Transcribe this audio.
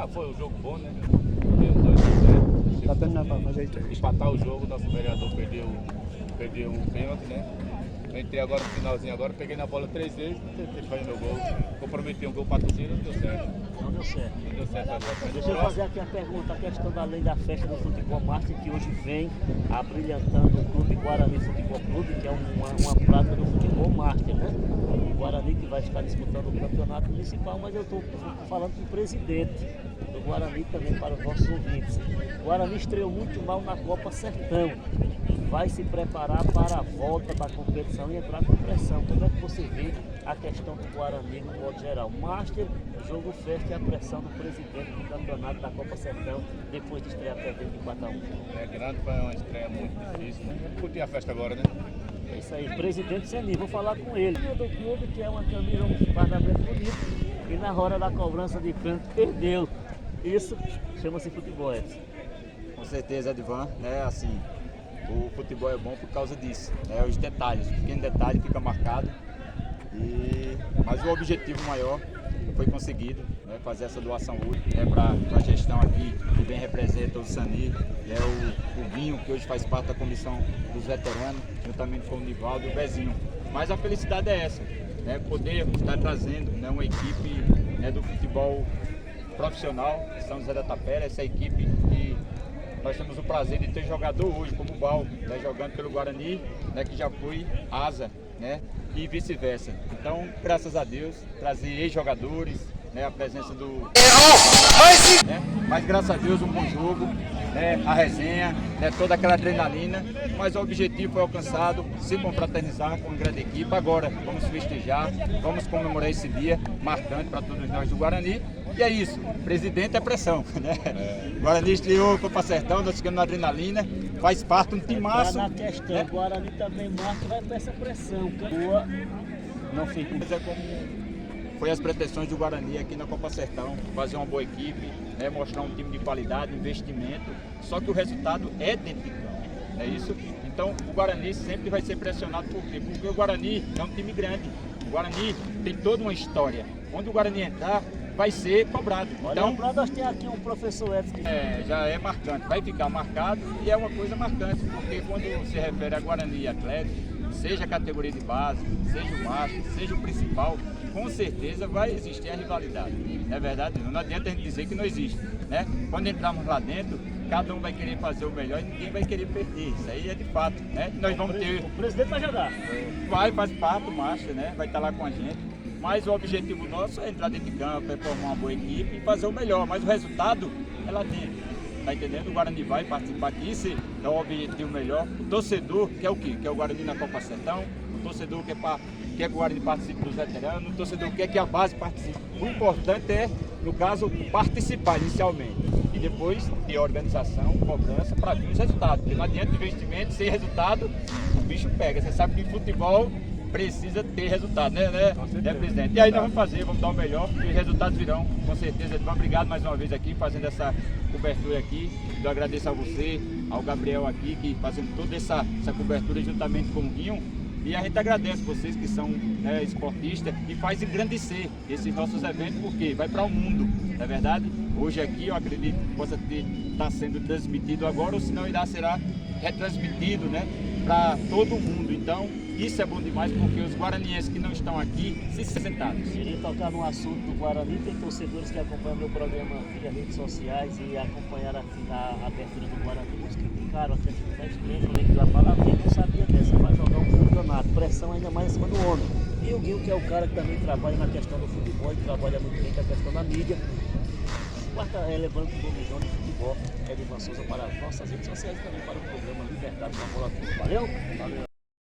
Foi um jogo bom, né? Perdemos 2-0. Tá terminando pra fazer isso. Empatar o jogo, nosso vereador perdeu o pênalti, né? Entrei agora no finalzinho, peguei na bola 3 vezes, tentei fazer meu gol. Comprometi um gol para a torcida, não deu certo. Não deu certo. Não deu certo agora. Deixa eu fazer aqui a pergunta, a questão da lei da festa do Futebol Master, que hoje vem abrilhantando o Clube Guarani Futebol Clube, que é uma prática do Futebol Master, né? O Guarani que vai estar disputando o campeonato municipal, mas eu estou falando com o presidente do Guarani também para os nossos ouvintes. O Guarani estreou muito mal na Copa Sertão. Vai se preparar para a volta da competição e entrar com pressão. Como é que você vê a questão do Guarani no modo geral? Master, jogo festa e a pressão do presidente do campeonato da Copa Sertão depois de estrear perdendo de 4-1. É grande, foi uma estreia muito difícil, né? Curtir a festa agora, né? É isso aí, presidente Senir, vou falar com ele. O do clube, que é uma camisa, um guarda-redes bonito, e na hora da cobrança de pênalti perdeu. Isso chama-se futebol, Edson. Com certeza, Edvan, né? Assim, o futebol é bom por causa disso, né? Os detalhes, o pequeno detalhe fica marcado. Mas o objetivo maior foi conseguido, né? Fazer essa doação útil, né? Para a gestão aqui, que bem representa o Sanir, o Vinho, que hoje faz parte da comissão dos veteranos, juntamente com o Nivaldo e o Bezinho. Mas a felicidade é essa, né? Poder estar trazendo, né, uma equipe, né, do futebol profissional, São José da Tapera, essa equipe que nós temos o prazer de ter jogador hoje, como o Bal, né, jogando pelo Guarani, né, que já foi asa, né, e vice-versa. Então, graças a Deus, trazer ex-jogadores, né, a presença do... né, mas graças a Deus, um bom jogo, né, a resenha, né, toda aquela adrenalina, mas o objetivo foi alcançado, se confraternizar com uma grande equipe. Agora, vamos festejar, vamos comemorar esse dia marcante para todos nós do Guarani. E é isso, presidente é pressão, né? O Guarani estreou a Copa Sertão, nós ficamos na adrenalina, faz parte um timaço. Na questão, né? O Guarani também marca, vai para essa pressão. Boa, não fica. Mas é como foi as pretensões do Guarani aqui na Copa Sertão, fazer uma boa equipe, né? Mostrar um time de qualidade, investimento, só que o resultado é dentro de campo, não é isso? Então o Guarani sempre vai ser pressionado, por quê? Porque o Guarani é um time grande, o Guarani tem toda uma história, onde o Guarani entrar, vai ser cobrado. Então, nós temos aqui um professor Edson. Já é marcante, vai ficar marcado e é uma coisa marcante, porque quando se refere a Guarani e Atlético, seja a categoria de base, seja o master, seja o principal, com certeza vai existir a rivalidade. Não é verdade? Não adianta a gente dizer que não existe, né? Quando entrarmos lá dentro, cada um vai querer fazer o melhor e ninguém vai querer perder. Isso aí é de fato, né? Nós vamos ter... O presidente vai jogar. Faz parte do master, né? Vai estar lá com a gente. Mas o objetivo nosso é entrar dentro de campo, é formar uma boa equipe e fazer o melhor. Mas o resultado é lá dentro. Tá entendendo? O Guarani vai participar aqui, isso é o objetivo melhor. O torcedor quer o quê? Quer o Guarani na Copa Sertão. O torcedor quer que o Guarani participe dos veteranos. O torcedor quer que a base participe. O importante é, no caso, participar inicialmente. E depois ter organização, cobrança para vir os resultados. Porque não adianta investimento sem resultado, o bicho pega. Você sabe que em futebol precisa ter resultado, né, presidente? E aí nós vamos dar o melhor e os resultados virão, com certeza. Edvan, obrigado mais uma vez aqui, fazendo essa cobertura aqui. Eu agradeço a você, ao Gabriel aqui, que fazendo toda essa cobertura juntamente com o Guinho. E a gente agradece vocês que são, né, esportistas e faz engrandecer esses nossos eventos, porque vai para o mundo, não é verdade? Hoje aqui eu acredito que possa estar sendo transmitido agora, ou senão será retransmitido, né, para todo mundo. Então, isso é bom demais, porque os guaranienses que não estão aqui se sentaram. Queria tocar no assunto do Guarani. Tem torcedores que acompanham meu programa via redes sociais e acompanharam a abertura do Guarani. Muitos criticaram a questão da estreia, falei que a palavra não sabia dessa, vai jogar um campeonato, pressão ainda mais em cima do homem. E o Guinho, que é o cara que também trabalha na questão do futebol e trabalha muito bem com a questão da mídia. Quarta, levando o domingão de futebol, Edvan Souza para as nossas redes sociais e também para o programa Liberdade na Bola Tudo. Valeu? Valeu.